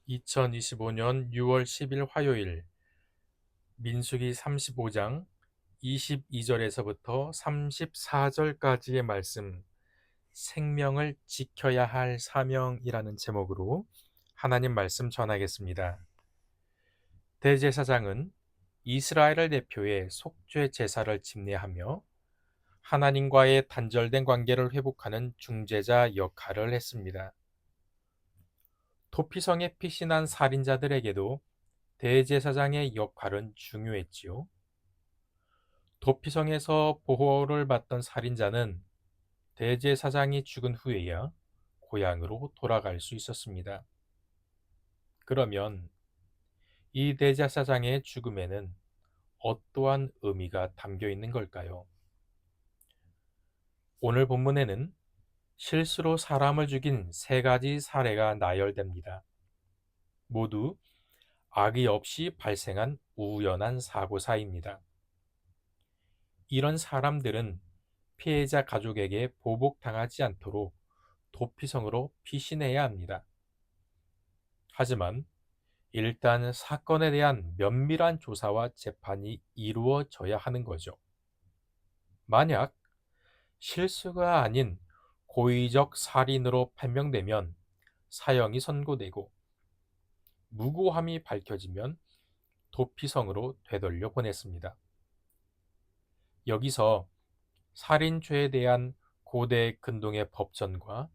2025년 6월 10일 화요일 민수기 35장 22절에서부터 34절까지의 말씀, 생명을 지켜야 할 사명이라는 제목으로 하나님 말씀 전하겠습니다. 대제사장은 이스라엘을 대표해 속죄 제사를 집례하며 하나님과의 단절된 관계를 회복하는 중재자 역할을 했습니다. 도피성에 피신한 살인자들에게도 대제사장의 역할은 중요했지요. 도피성에서 보호를 받던 살인자는 대제사장이 죽은 후에야 고향으로 돌아갈 수 있었습니다. 그러면 이 대제사장의 죽음에는 어떠한 의미가 담겨 있는 걸까요? 오늘 본문에는 실수로 사람을 죽인 세 가지 사례가 나열됩니다. 모두 악의 없이 발생한 우연한 사고사입니다. 이런 사람들은 피해자 가족에게 보복당하지 않도록 도피성으로 피신해야 합니다. 하지만 일단 사건에 대한 면밀한 조사와 재판이 이루어져야 하는 거죠. 만약 실수가 아닌 고의적 살인으로 판명되면 사형이 선고되고 무고함이 밝혀지면 도피성으로 되돌려 보냈습니다. 여기서 살인죄에 대한 고대 근동의 법전과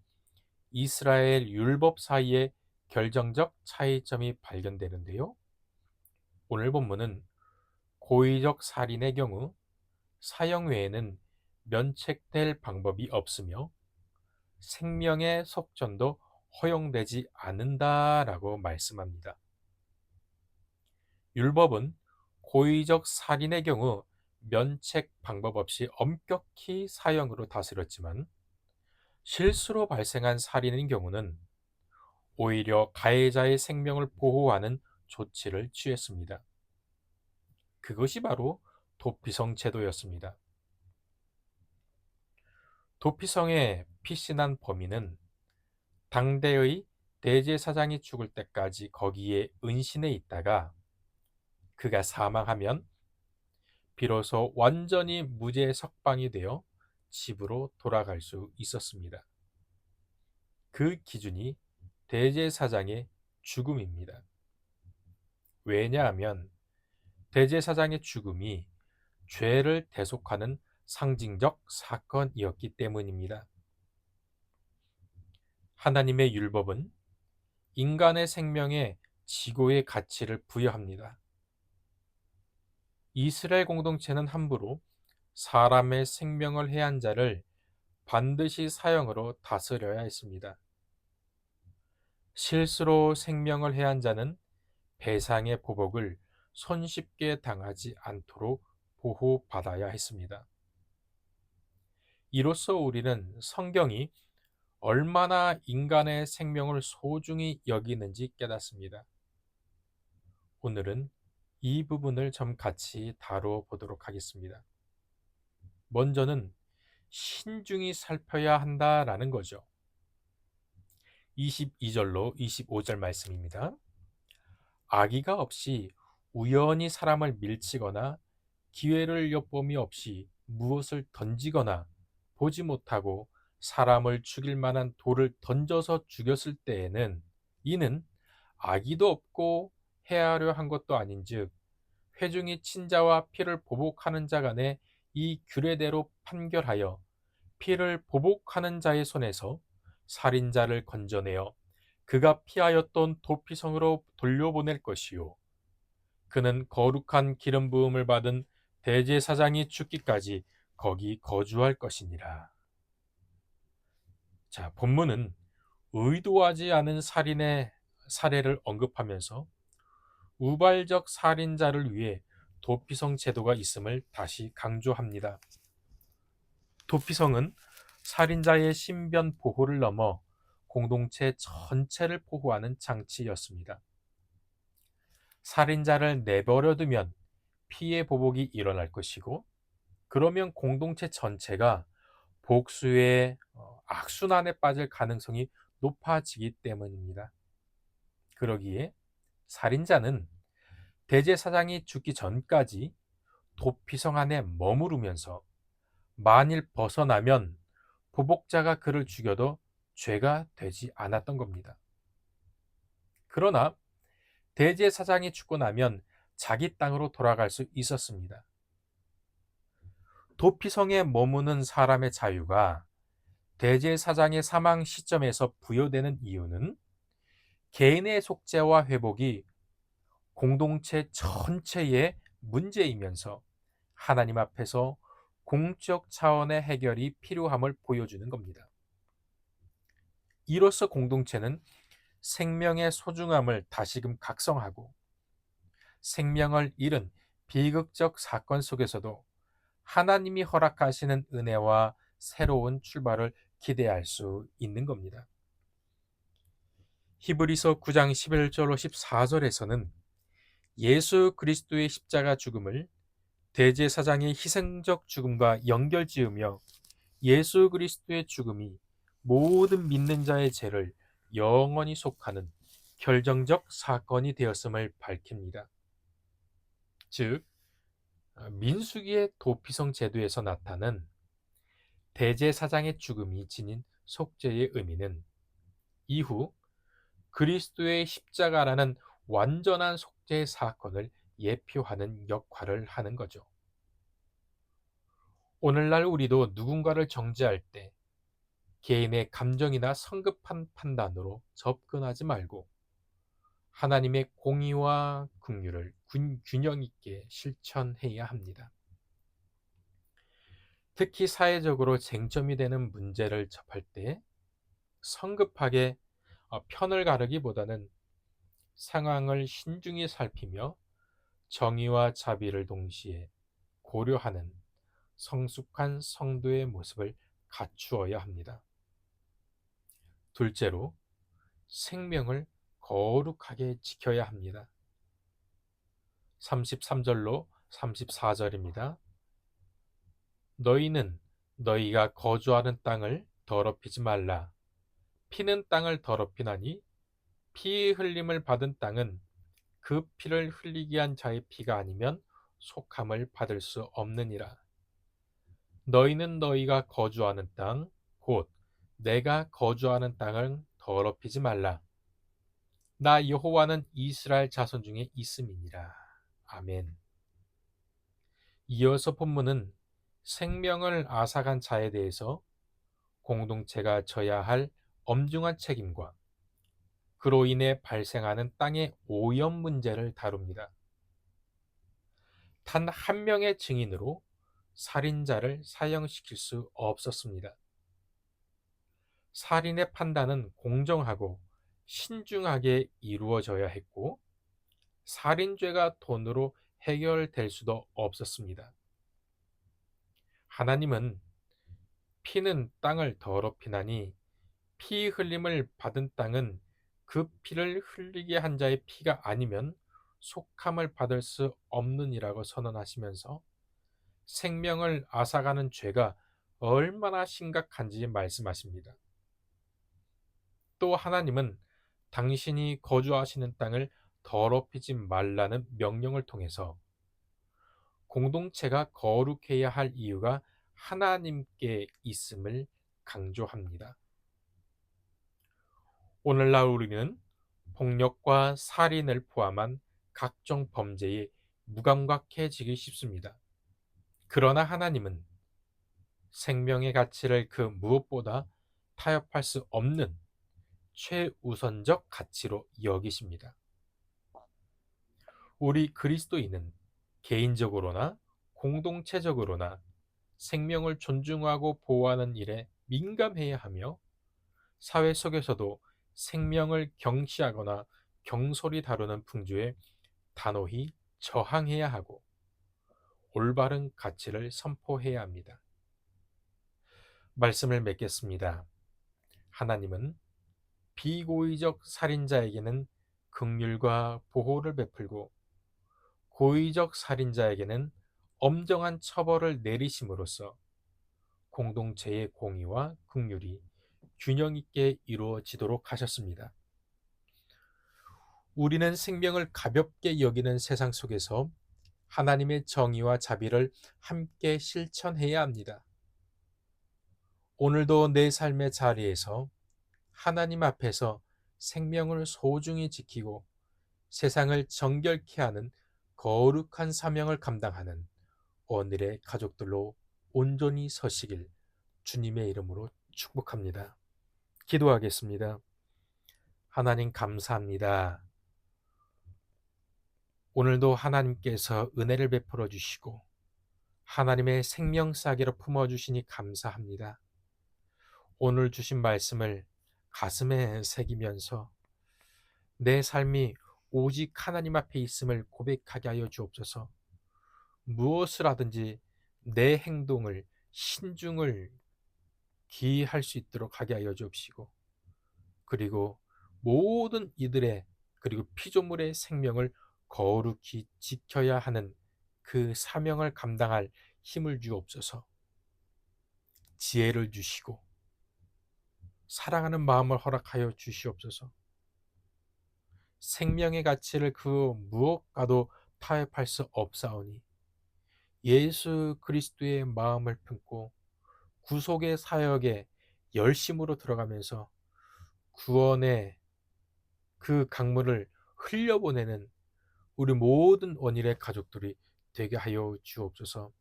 이스라엘 율법 사이에 결정적 차이점이 발견되는데요. 오늘 본문은 고의적 살인의 경우 사형 외에는 면책될 방법이 없으며 생명의 속전도 허용되지 않는다라고 말씀합니다. 율법은 고의적 살인의 경우 면책 방법 없이 엄격히 사형으로 다스렸지만 실수로 발생한 살인의 경우는 오히려 가해자의 생명을 보호하는 조치를 취했습니다. 그것이 바로 도피성 제도였습니다. 도피성에 피신한 범인은 당대의 대제사장이 죽을 때까지 거기에 은신해 있다가 그가 사망하면 비로소 완전히 무죄 석방이 되어 집으로 돌아갈 수 있었습니다. 그 기준이 대제사장의 죽음입니다. 왜냐하면 대제사장의 죽음이 죄를 대속하는 상징적 사건이었기 때문입니다. 하나님의 율법은 인간의 생명에 지고의 가치를 부여합니다. 이스라엘 공동체는 함부로 사람의 생명을 해한 자를 반드시 사형으로 다스려야 했습니다. 실수로 생명을 해한 자는 배상의 보복을 손쉽게 당하지 않도록 보호받아야 했습니다. 이로써 우리는 성경이 얼마나 인간의 생명을 소중히 여기는지 깨닫습니다. 오늘은 이 부분을 좀 같이 다뤄보도록 하겠습니다. 먼저는 신중히 살펴야 한다라는 거죠. 22절로 25절 말씀입니다. 악의가 없이 우연히 사람을 밀치거나 기회를 엿봄이 없이 무엇을 던지거나 보지 못하고 사람을 죽일 만한 돌을 던져서 죽였을 때에는 이는 악의도 없고 해하려 한 것도 아닌즉 회중이 친자와 피를 보복하는 자 간에 이 규례대로 판결하여 피를 보복하는 자의 손에서 살인자를 건져내어 그가 피하였던 도피성으로 돌려보낼 것이요 그는 거룩한 기름 부음을 받은 대제사장이 죽기까지 거기 거주할 것이니라. 자, 본문은 의도하지 않은 살인의 사례를 언급하면서 우발적 살인자를 위해 도피성 제도가 있음을 다시 강조합니다. 도피성은 살인자의 신변 보호를 넘어 공동체 전체를 보호하는 장치였습니다. 살인자를 내버려 두면 피해 보복이 일어날 것이고 그러면 공동체 전체가 복수의 악순환에 빠질 가능성이 높아지기 때문입니다. 그러기에 살인자는 대제사장이 죽기 전까지 도피성 안에 머무르면서 만일 벗어나면 보복자가 그를 죽여도 죄가 되지 않았던 겁니다. 그러나 대제사장이 죽고 나면 자기 땅으로 돌아갈 수 있었습니다. 도피성에 머무는 사람의 자유가 대제사장의 사망 시점에서 부여되는 이유는 개인의 속죄와 회복이 공동체 전체의 문제이면서 하나님 앞에서 공적 차원의 해결이 필요함을 보여주는 겁니다. 이로써 공동체는 생명의 소중함을 다시금 각성하고 생명을 잃은 비극적 사건 속에서도 하나님이 허락하시는 은혜와 새로운 출발을 기대할 수 있는 겁니다. 히브리서 9장 11절로 14절에서는 예수 그리스도의 십자가 죽음을 대제사장의 희생적 죽음과 연결지으며 예수 그리스도의 죽음이 모든 믿는 자의 죄를 영원히 속하는 결정적 사건이 되었음을 밝힙니다. 즉, 민수기의 도피성 제도에서 나타난 대제사장의 죽음이 지닌 속죄의 의미는 이후 그리스도의 십자가라는 완전한 속죄의 사건을 예표하는 역할을 하는 거죠. 오늘날 우리도 누군가를 정죄할 때 개인의 감정이나 성급한 판단으로 접근하지 말고 하나님의 공의와 긍휼을 균형 있게 실천해야 합니다. 특히 사회적으로 쟁점이 되는 문제를 접할 때 성급하게 편을 가르기보다는 상황을 신중히 살피며 정의와 자비를 동시에 고려하는 성숙한 성도의 모습을 갖추어야 합니다. 둘째로, 생명을 거룩하게 지켜야 합니다. 33절로 34절입니다. 너희는 너희가 거주하는 땅을 더럽히지 말라. 피는 땅을 더럽히나니 피 흘림을 받은 땅은 그 피를 흘리게 한 자의 피가 아니면 속함을 받을 수 없느니라. 너희는 너희가 거주하는 땅, 곧 내가 거주하는 땅을 더럽히지 말라. 나 여호와는 이스라엘 자손 중에 있음이니라. 아멘. 이어서 본문은 생명을 앗아간 자에 대해서 공동체가 져야 할 엄중한 책임과 그로 인해 발생하는 땅의 오염 문제를 다룹니다. 단 한 명의 증인으로 살인자를 사형시킬 수 없었습니다. 살인의 판단은 공정하고 신중하게 이루어져야 했고, 살인죄가 돈으로 해결될 수도 없었습니다. 하나님은 피는 땅을 더럽히나니 피 흘림을 받은 땅은 그 피를 흘리게 한 자의 피가 아니면 속함을 받을 수 없느니라고 선언하시면서 생명을 앗아가는 죄가 얼마나 심각한지 말씀하십니다. 또 하나님은 당신이 거주하시는 땅을 더럽히지 말라는 명령을 통해서 공동체가 거룩해야 할 이유가 하나님께 있음을 강조합니다. 오늘날 우리는 폭력과 살인을 포함한 각종 범죄에 무감각해지기 쉽습니다. 그러나 하나님은 생명의 가치를 그 무엇보다 타협할 수 없는 최우선적 가치로 여기십니다. 우리 그리스도인은 개인적으로나 공동체적으로나 생명을 존중하고 보호하는 일에 민감해야 하며 사회 속에서도 생명을 경시하거나 경솔히 다루는 풍조에 단호히 저항해야 하고 올바른 가치를 선포해야 합니다. 말씀을 맺겠습니다. 하나님은 비고의적 살인자에게는 긍휼과 보호를 베풀고 고의적 살인자에게는 엄정한 처벌을 내리심으로써 공동체의 공의와 긍휼이 균형 있게 이루어지도록 하셨습니다. 우리는 생명을 가볍게 여기는 세상 속에서 하나님의 정의와 자비를 함께 실천해야 합니다. 오늘도 내 삶의 자리에서 하나님 앞에서 생명을 소중히 지키고 세상을 정결케 하는 거룩한 사명을 감당하는 오늘의 가족들로 온전히 서시길 주님의 이름으로 축복합니다. 기도하겠습니다. 하나님 감사합니다. 오늘도 하나님께서 은혜를 베풀어 주시고 하나님의 생명 싹기로 품어 주시니 감사합니다. 오늘 주신 말씀을 가슴에 새기면서 내 삶이 오직 하나님 앞에 있음을 고백하게 하여 주옵소서. 무엇을 하든지 내 행동을 신중을 기할 수 있도록 하게 하여 주옵시고, 그리고 모든 이들의 그리고 피조물의 생명을 거룩히 지켜야 하는 그 사명을 감당할 힘을 주옵소서. 지혜를 주시고 사랑하는 마음을 허락하여 주시옵소서. 생명의 가치를 그 무엇과도 타협할 수 없사오니 예수 그리스도의 마음을 품고 구속의 사역에 열심으로 들어가면서 구원의 그 강물을 흘려보내는 우리 모든 원일의 가족들이 되게 하여 주옵소서.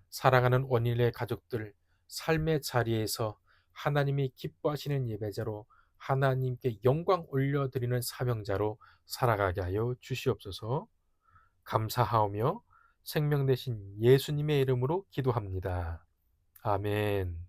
사랑하는 원일의 가족들, 삶의 자리에서 하나님이 기뻐하시는 예배자로 하나님께 영광 올려드리는 사명자로 살아가게 하여 주시옵소서. 감사하오며 생명 되신 예수님의 이름으로 기도합니다. 아멘.